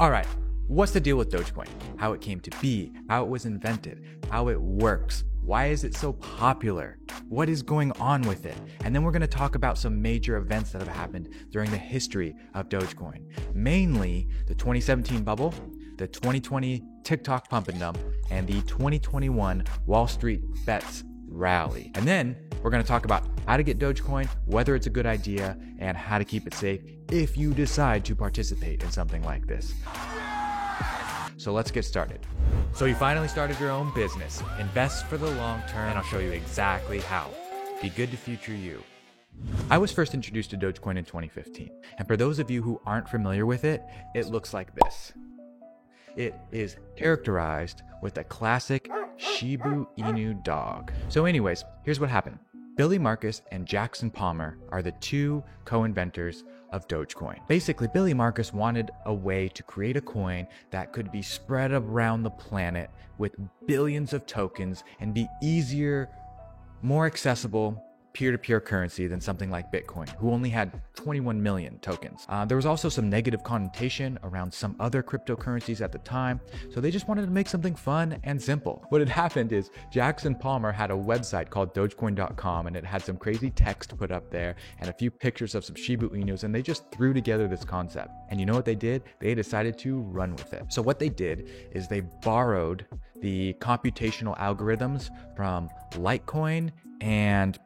All right, what's the deal with Dogecoin? How it came to be, how it was invented, how it works, why is it so popular, what is going on with it? And then we're going to talk about some major events that have happened during the history of Dogecoin, mainly the 2017 bubble, the 2020 TikTok pump and dump, and the 2021 Wall Street Bets rally. And then we're going to talk about how to get Dogecoin, whether it's a good idea, and how to keep it safe if you decide to participate in something like this. So let's get started. So you finally started your own business. Invest for the long term, and I'll show you exactly how. Be good to future you. I was first introduced to Dogecoin in 2015. And for those of you who aren't familiar with it, it looks like this. It is characterized with a classic Shiba Inu dog. So anyways, here's what happened. Billy Markus and Jackson Palmer are the two co-inventors of Dogecoin. Basically, Billy Markus wanted a way to create a coin that could be spread around the planet with billions of tokens and be easier, more accessible, peer-to-peer currency than something like Bitcoin, who only had 21 million tokens. There was also some negative connotation around some other cryptocurrencies at the time, so they just wanted to make something fun and simple. What had happened is Jackson Palmer had a website called Dogecoin.com, and it had some crazy text put up there and a few pictures of some Shiba Inus, and they just threw together this concept. And you know what they did? They decided to run with it. So what they did is they borrowed the computational algorithms from Litecoin and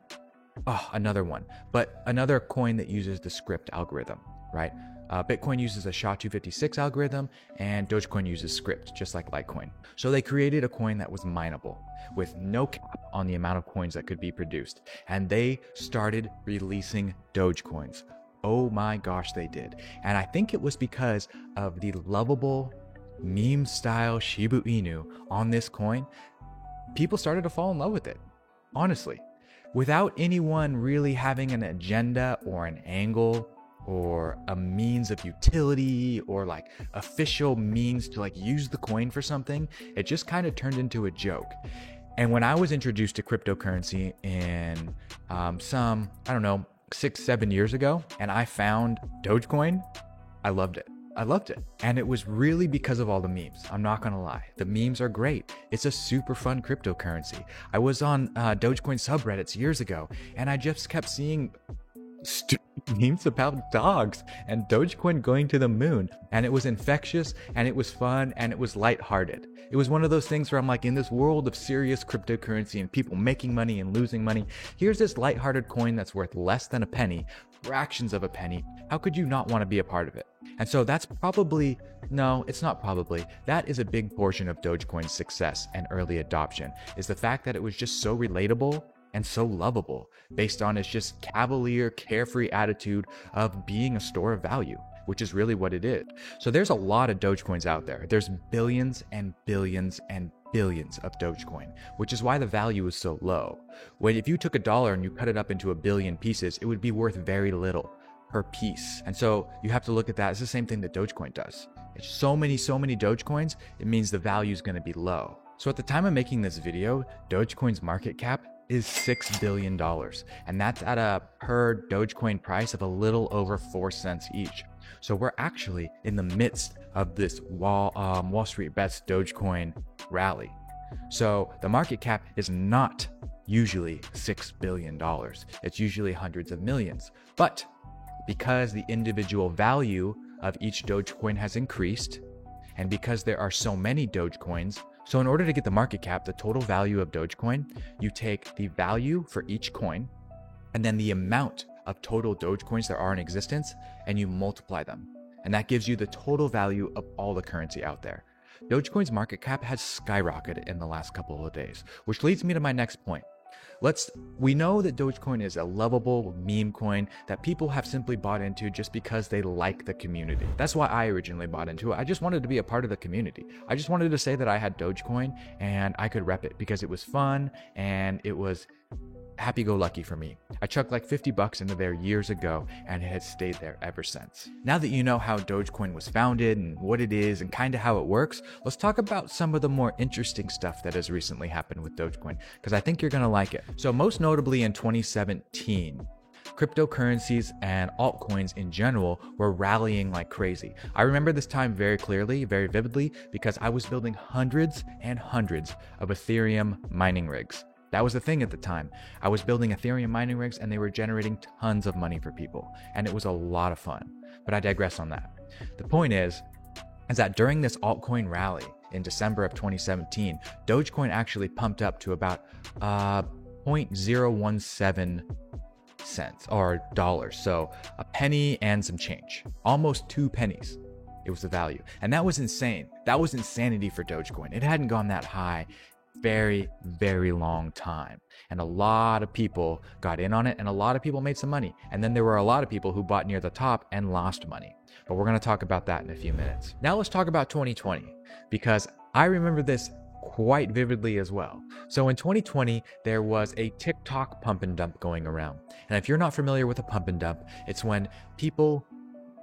another one, but another coin that uses the Scrypt algorithm, right? Bitcoin uses a SHA-256 algorithm and Dogecoin uses Scrypt, just like Litecoin. So they created a coin that was mineable with no cap on the amount of coins that could be produced. And they started releasing Dogecoins. Oh my gosh, they did. And I think it was because of the lovable meme style Shiba Inu on this coin. People started to fall in love with it, honestly. Without anyone really having an agenda or an angle or a means of utility or like official means to like use the coin for something, it just kind of turned into a joke. And when I was introduced to cryptocurrency in 6-7 years ago, and I found Dogecoin, I loved it. I loved it. And it was really because of all the memes. I'm not going to lie. The memes are great. It's a super fun cryptocurrency. I was on Dogecoin subreddits years ago, and I just kept seeing memes about dogs and Dogecoin going to the moon. And it was infectious, and it was fun, and it was lighthearted. It was one of those things where I'm like, in this world of serious cryptocurrency and people making money and losing money, here's this lighthearted coin that's worth less than a penny, fractions of a penny. How could you not want to be a part of it? And so that's probably, no, it's not probably, that is a big portion of Dogecoin's success and early adoption, is the fact that it was just so relatable and so lovable based on its just cavalier, carefree attitude of being a store of value, which is really what it is. So there's a lot of Dogecoins out there. There's billions and billions and billions of Dogecoin, which is why the value is so low. If you took $1 and you cut it up into a billion pieces, it would be worth very little per piece. And so you have to look at that. It's the same thing that Dogecoin does. It's so many Dogecoins, it means the value is going to be low. So at the time of making this video, Dogecoin's market cap is $6 billion. And that's at a per Dogecoin price of a little over 4 cents each. So we're actually in the midst of this Wall Street Bets Dogecoin rally. So the market cap is not usually $6 billion. It's usually hundreds of millions. But because the individual value of each Dogecoin has increased, and because there are so many Dogecoins, so in order to get the market cap, the total value of Dogecoin, you take the value for each coin, and then the amount of total Dogecoins there are in existence, and you multiply them. And that gives you the total value of all the currency out there. Dogecoin's market cap has skyrocketed in the last couple of days, which leads me to my next point. We know that Dogecoin is a lovable meme coin that people have simply bought into just because they like the community. That's why I originally bought into it. I just wanted to be a part of the community. I just wanted to say that I had Dogecoin and I could rep it because it was fun and it was happy-go-lucky for me. I chucked like $50 into there years ago and it has stayed there ever since. Now that you know how Dogecoin was founded and what it is and kind of how it works, let's talk about some of the more interesting stuff that has recently happened with Dogecoin, because I think you're going to like it. So most notably in 2017, cryptocurrencies and altcoins in general were rallying like crazy. I remember this time very clearly, very vividly, because I was building hundreds and hundreds of Ethereum mining rigs. That was the thing at the time. I was building Ethereum mining rigs and they were generating tons of money for people. And it was a lot of fun. But I digress on that. The point is that during this altcoin rally in December of 2017, Dogecoin actually pumped up to about 0.017 cents or dollars. So a penny and some change, almost 2 pennies. It was the value. And that was insane. That was insanity for Dogecoin. It hadn't gone that high very, very long time. And a lot of people got in on it and a lot of people made some money. And then there were a lot of people who bought near the top and lost money. But we're going to talk about that in a few minutes. Now let's talk about 2020, because I remember this quite vividly as well. So in 2020, there was a TikTok pump and dump going around. And if you're not familiar with a pump and dump, it's when people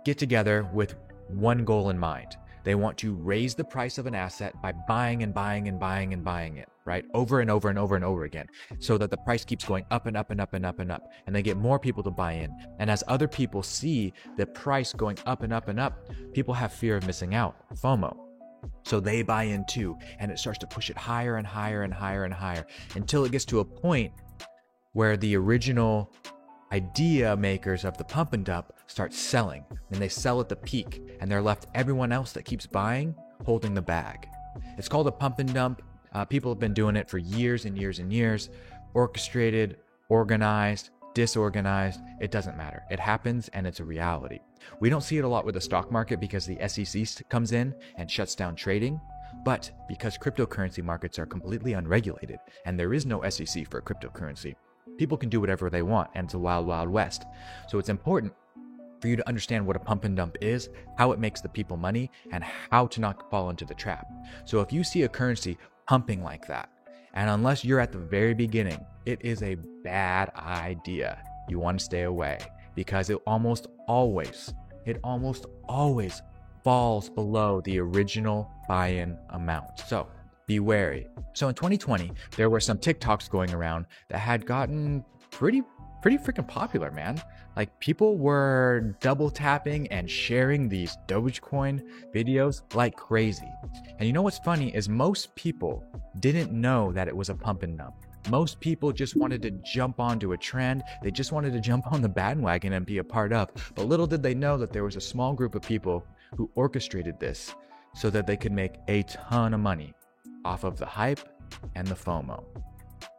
get together with one goal in mind. They want to raise the price of an asset by buying and buying and buying and buying it, right? Over and over and over and over again, so that the price keeps going up and up and up and up and up. And they get more people to buy in. And as other people see the price going up and up and up, people have fear of missing out, FOMO. So they buy in too, and it starts to push it higher and higher and higher and higher until it gets to a point where the original idea makers of the pump and dump start selling, and they sell at the peak, and they're left everyone else that keeps buying holding the bag. It's called a pump and dump. People have been doing it for years and years and years. Orchestrated, organized, disorganized, it doesn't matter. It happens and it's a reality. We don't see it a lot with the stock market because the SEC comes in and shuts down trading. But because cryptocurrency markets are completely unregulated and there is no SEC for cryptocurrency, people can do whatever they want, and it's a wild, wild west. So it's important for you to understand what a pump and dump is, how it makes the people money, and how to not fall into the trap. So if you see a currency pumping like that, and unless you're at the very beginning, it is a bad idea. You want to stay away, because it almost always falls below the original buy-in amount. So be wary. So in 2020, there were some TikToks going around that had gotten pretty freaking popular, man. Like, people were double tapping and sharing these Dogecoin videos like crazy. And you know what's funny is most people didn't know that it was a pump and dump. Most people just wanted to jump onto a trend. They just wanted to jump on the bandwagon and be a part of. But little did they know that there was a small group of people who orchestrated this so that they could make a ton of money off of the hype and the FOMO.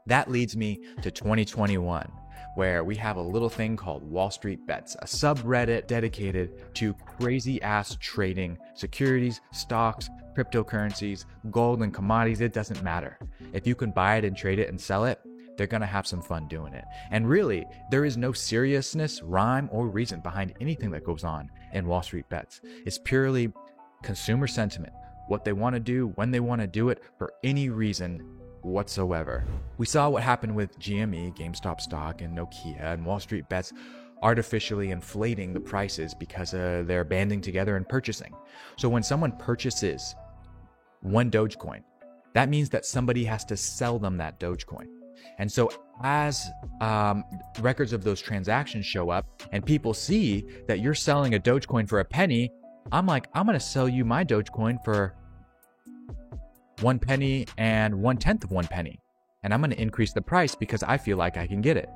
That leads me to 2021, where we have a little thing called Wall Street Bets, a subreddit dedicated to crazy ass trading securities, stocks, cryptocurrencies, gold, and commodities. It doesn't matter. If you can buy it and trade it and sell it, they're going to have some fun doing it. And really, there is no seriousness, rhyme, or reason behind anything that goes on in Wall Street Bets. It's purely consumer sentiment, what they want to do, when they want to do it, for any reason whatsoever. We saw what happened with GME, GameStop stock, and Nokia, and Wall Street Bets artificially inflating the prices because they're banding together and purchasing. So when someone purchases one Dogecoin, that means that somebody has to sell them that Dogecoin. And so as records of those transactions show up and people see that you're selling a Dogecoin for a penny, I'm like, I'm going to sell you my Dogecoin for 1 penny and 1/10 of 1 penny. And I'm going to increase the price because I feel like I can get it.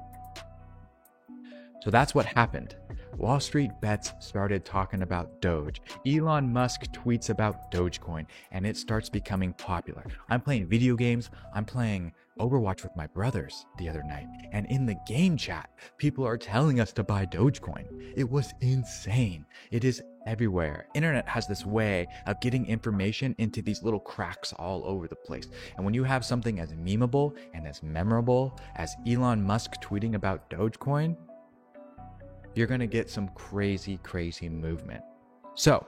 So that's what happened. Wall Street Bets started talking about Doge. Elon Musk tweets about Dogecoin, and it starts becoming popular. I'm playing video games. I'm playing Overwatch with my brothers the other night, and in the game chat, people are telling us to buy Dogecoin. It was insane. It is everywhere. Internet has this way of getting information into these little cracks all over the place. And when you have something as memeable and as memorable as Elon Musk tweeting about Dogecoin, you're going to get some crazy, crazy movement. So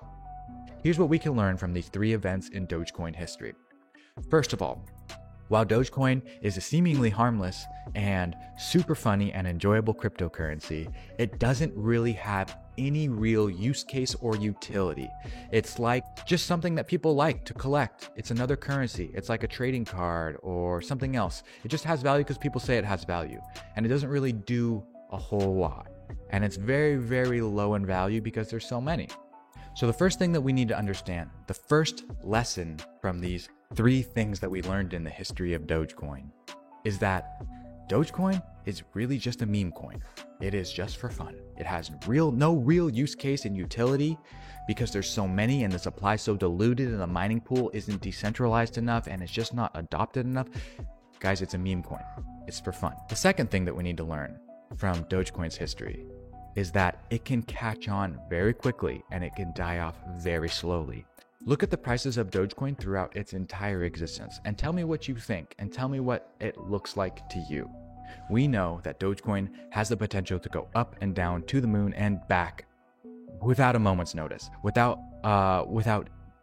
here's what we can learn from these 3 events in Dogecoin history. First of all, while Dogecoin is a seemingly harmless and super funny and enjoyable cryptocurrency, it doesn't really have any real use case or utility. It's like just something that people like to collect. It's another currency. It's like a trading card or something else. It just has value because people say it has value, and it doesn't really do a whole lot. And it's very, very low in value because there's so many. So the first thing that we need to understand, the first lesson from these 3 things that we learned in the history of Dogecoin, is that Dogecoin is really just a meme coin. It is just for fun. It has no real use case and utility because there's so many and the supply is so diluted and the mining pool isn't decentralized enough and it's just not adopted enough. Guys, it's a meme coin. It's for fun. The second thing that we need to learn from Dogecoin's history is that it can catch on very quickly and it can die off very slowly. Look at the prices of Dogecoin throughout its entire existence and tell me what you think and tell me what it looks like to you. We know that Dogecoin has the potential to go up and down to the moon and back without a moment's notice, without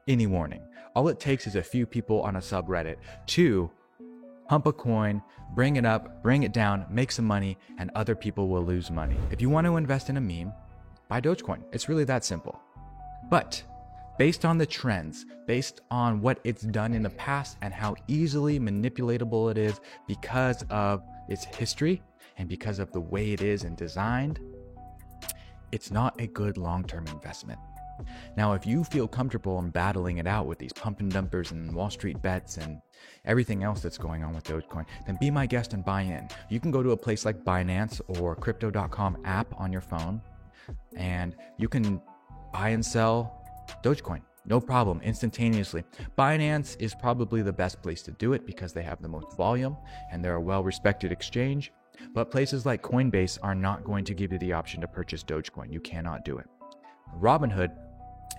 any warning. All it takes is a few people on a subreddit to pump a coin, bring it up, bring it down, make some money, and other people will lose money. If you want to invest in a meme, buy Dogecoin. It's really that simple. But based on the trends, based on what it's done in the past and how easily manipulatable it is because of its history and because of the way it is and designed, it's not a good long-term investment. Now, if you feel comfortable in battling it out with these pump and dumpers and Wall Street bets and everything else that's going on with Dogecoin, then be my guest and buy in. You can go to a place like Binance or Crypto.com app on your phone, and you can buy and sell Dogecoin. No problem, instantaneously. Binance is probably the best place to do it because they have the most volume and they're a well-respected exchange. But places like Coinbase are not going to give you the option to purchase Dogecoin. You cannot do it. Robinhood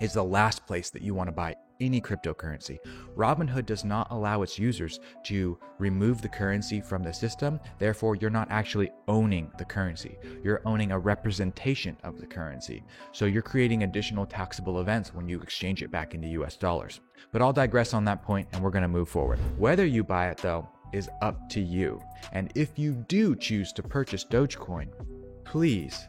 is the last place that you want to buy any cryptocurrency. Robinhood does not allow its users to remove the currency from the system. Therefore, you're not actually owning the currency. You're owning a representation of the currency. So you're creating additional taxable events when you exchange it back into US dollars. But I'll digress on that point and we're going to move forward. Whether you buy it though is up to you. And if you do choose to purchase Dogecoin, please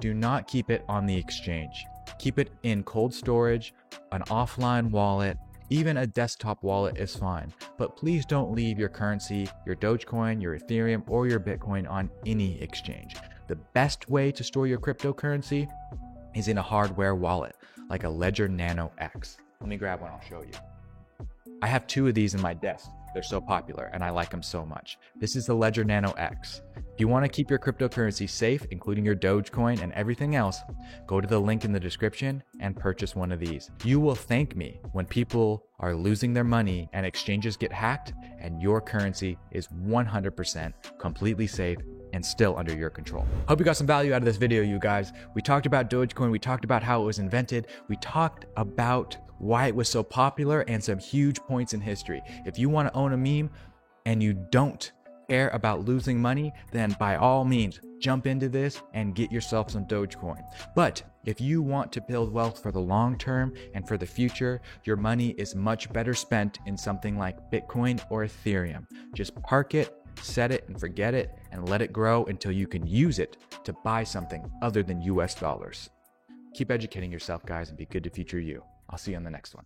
do not keep it on the exchange. Keep it in cold storage, an offline wallet, even a desktop wallet is fine. But please don't leave your currency, your Dogecoin, your Ethereum, or your Bitcoin on any exchange. The best way to store your cryptocurrency is in a hardware wallet, like a Ledger Nano X. Let me grab one, I'll show you. I have 2 of these in my desk. They're so popular and I like them so much. This is the Ledger Nano X. If you want to keep your cryptocurrency safe, including your Dogecoin and everything else, go to the link in the description and purchase one of these. You will thank me when people are losing their money and exchanges get hacked and your currency is 100% completely safe and still under your control. Hope you got some value out of this video, you guys. We talked about Dogecoin, we talked about how it was invented, we talked about why it was so popular and some huge points in history. If you want to own a meme and you don't care about losing money, then by all means, jump into this and get yourself some Dogecoin. But if you want to build wealth for the long term and for the future, your money is much better spent in something like Bitcoin or Ethereum. Just park it, set it and forget it, and let it grow until you can use it to buy something other than US dollars. Keep educating yourself, guys, and be good to future you. I'll see you on the next one.